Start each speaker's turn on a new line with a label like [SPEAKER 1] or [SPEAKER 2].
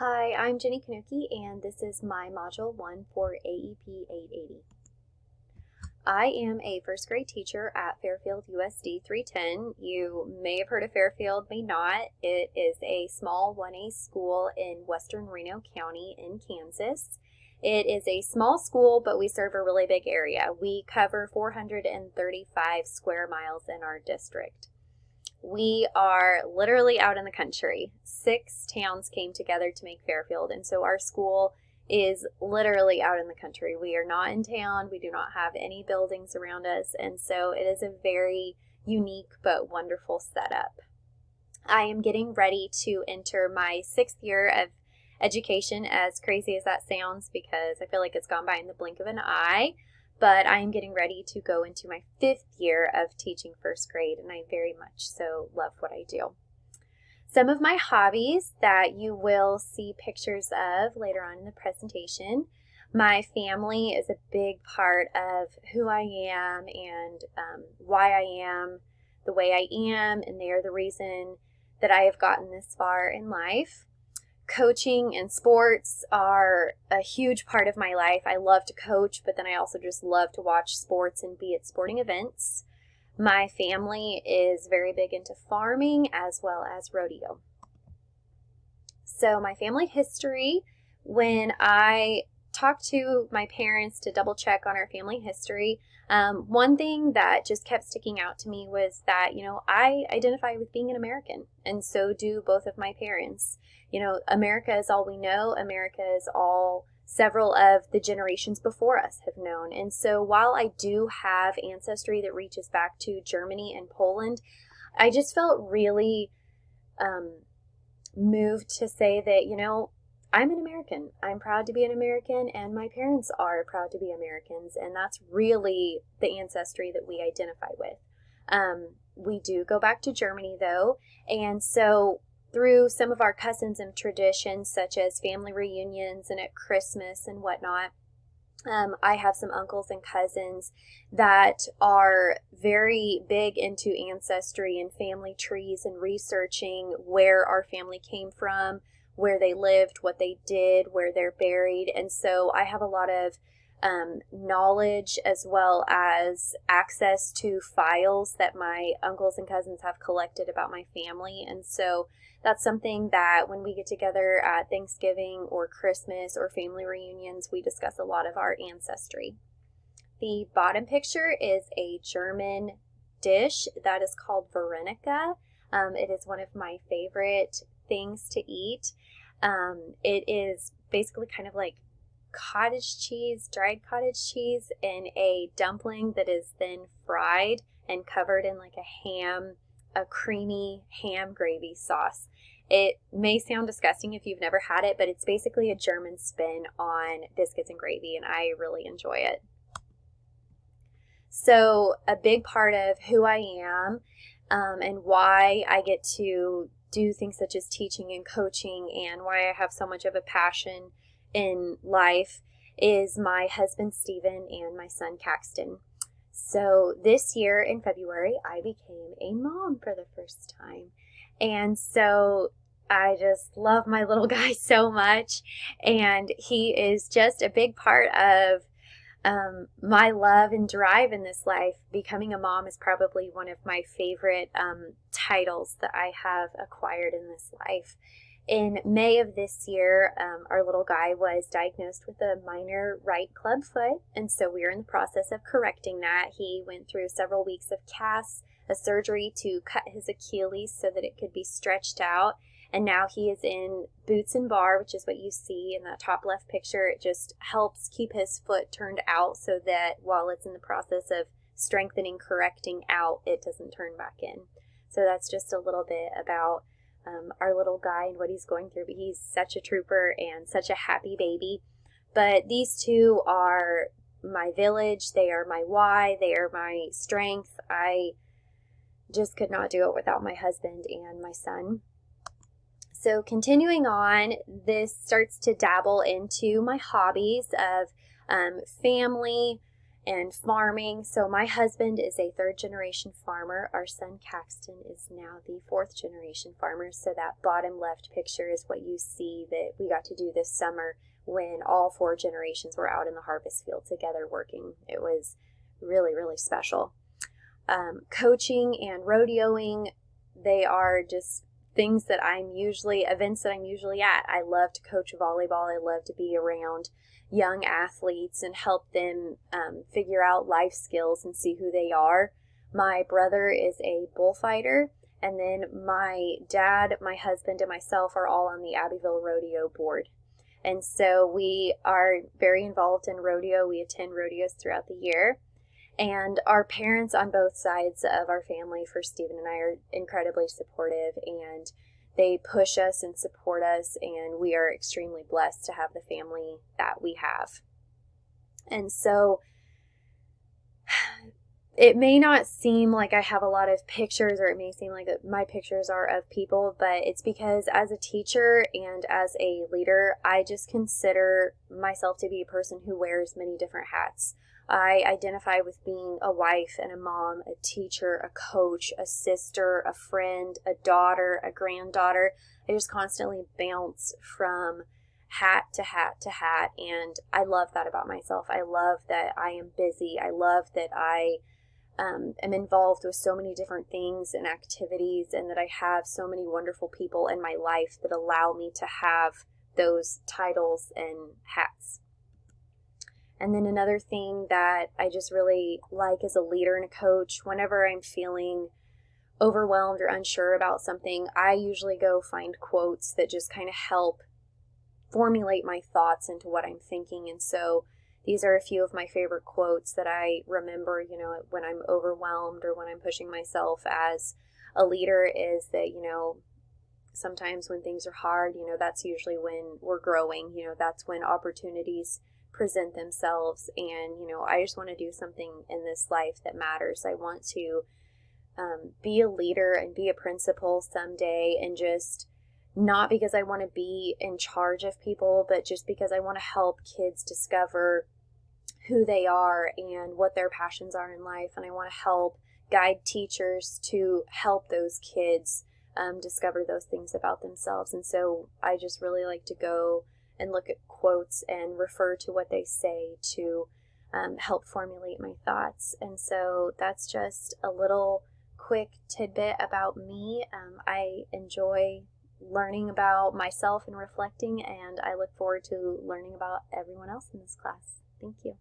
[SPEAKER 1] Hi, I'm Jenny Kanuki, and this is my Module 1 for AEP 880. I am a first grade teacher at Fairfield USD 310. You may have heard of Fairfield, may not. It is a small 1A school in western Reno County in Kansas. It is a small school, but we serve a really big area. We cover 435 square miles in our district. We are literally out in the country. 6 towns came together to make Fairfield, and so our school is literally out in the country. We are not in town. We do not have any buildings around us, and so it is a very unique but wonderful setup. I am getting ready to enter my 6th year of education, as crazy as that sounds, because I feel like it's gone by in the blink of an eye. But I am getting ready to go into my 5th year of teaching first grade, and I very much so love what I do. Some of my hobbies that you will see pictures of later on in the presentation. My family is a big part of who I am and why I am the way I am, and they are the reason that I have gotten this far in life. Coaching and sports are a huge part of my life. I love to coach, but then I also just love to watch sports and be at sporting events. My family is very big into farming as well as rodeo. So my family history, when I talked to my parents to double check on our family history, one thing that just kept sticking out to me was that, I identify with being an American, and so do both of my parents. America is all we know. America is all several of the generations before us have known. And so while I do have ancestry that reaches back to Germany and Poland, I just felt really moved to say that, I'm an American. I'm proud to be an American, and my parents are proud to be Americans, and that's really the ancestry that we identify with. We do go back to Germany, though, and so through some of our customs and traditions, such as family reunions and at Christmas and whatnot, I have some uncles and cousins that are very big into ancestry and family trees and researching where our family came from, where they lived, what they did, where they're buried. And so I have a lot of knowledge as well as access to files that my uncles and cousins have collected about my family. And so that's something that when we get together at Thanksgiving or Christmas or family reunions, we discuss a lot of our ancestry. The bottom picture is a German dish that is called Veronica. It is one of my favorite things to eat. It is basically kind of like cottage cheese, dried cottage cheese, in a dumpling that is then fried and covered in like a creamy ham gravy sauce. It may sound disgusting if you've never had it, but it's basically a German spin on biscuits and gravy, and I really enjoy it. So a big part of who I am and why I get to do things such as teaching and coaching, and why I have so much of a passion in life, is my husband Stephen and my son Caxton. So this year in February, I became a mom for the first time. And so I just love my little guy so much. And he is just a big part of my love and drive in this life. Becoming a mom is probably one of my favorite titles that I have acquired in this life. In May of this year, our little guy was diagnosed with a minor right club foot, and so we are in the process of correcting that. He went through several weeks of casts, a surgery to cut his Achilles so that it could be stretched out, and now he is in boots and bar, which is what you see in that top left picture. It just helps keep his foot turned out so that while it's in the process of strengthening, correcting out, it doesn't turn back in. So that's just a little bit about our little guy and what he's going through, but he's such a trooper and such a happy baby. But these two are my village. They are my why. They are my strength. I just could not do it without my husband and my son. So continuing on, this starts to dabble into my hobbies of family and farming. So my husband is a third generation farmer. Our son Caxton is now the fourth generation farmer. So that bottom left picture is what you see that we got to do this summer when all four generations were out in the harvest field together working. It was really, really special. Coaching and rodeoing, they are just events that I'm usually at. I love to coach volleyball. I love to be around young athletes and help them figure out life skills and see who they are. My brother is a bullfighter, and then my dad, my husband, and myself are all on the Abbeville Rodeo board. And so we are very involved in rodeo. We attend rodeos throughout the year. And our parents on both sides of our family, for Stephen and I, are incredibly supportive, and they push us and support us, and we are extremely blessed to have the family that we have. And so it may not seem like I have a lot of pictures, or it may seem like that my pictures are of people, but it's because as a teacher and as a leader, I just consider myself to be a person who wears many different hats. I identify with being a wife and a mom, a teacher, a coach, a sister, a friend, a daughter, a granddaughter. I just constantly bounce from hat to hat to hat, and I love that about myself. I love that I am busy. I love that I am involved with so many different things and activities, and that I have so many wonderful people in my life that allow me to have those titles and hats. And then another thing that I just really like as a leader and a coach, whenever I'm feeling overwhelmed or unsure about something, I usually go find quotes that just kind of help formulate my thoughts into what I'm thinking. And so these are a few of my favorite quotes that I remember, when I'm overwhelmed or when I'm pushing myself as a leader, is that, sometimes when things are hard, that's usually when we're growing, that's when opportunities present themselves, and I just want to do something in this life that matters. I want to be a leader and be a principal someday, and just not because I want to be in charge of people, but just because I want to help kids discover who they are and what their passions are in life, and I want to help guide teachers to help those kids discover those things about themselves. And so I just really like to go and look at quotes and refer to what they say to help formulate my thoughts. And so that's just a little quick tidbit about me. I enjoy learning about myself and reflecting, and I look forward to learning about everyone else in this class. Thank you.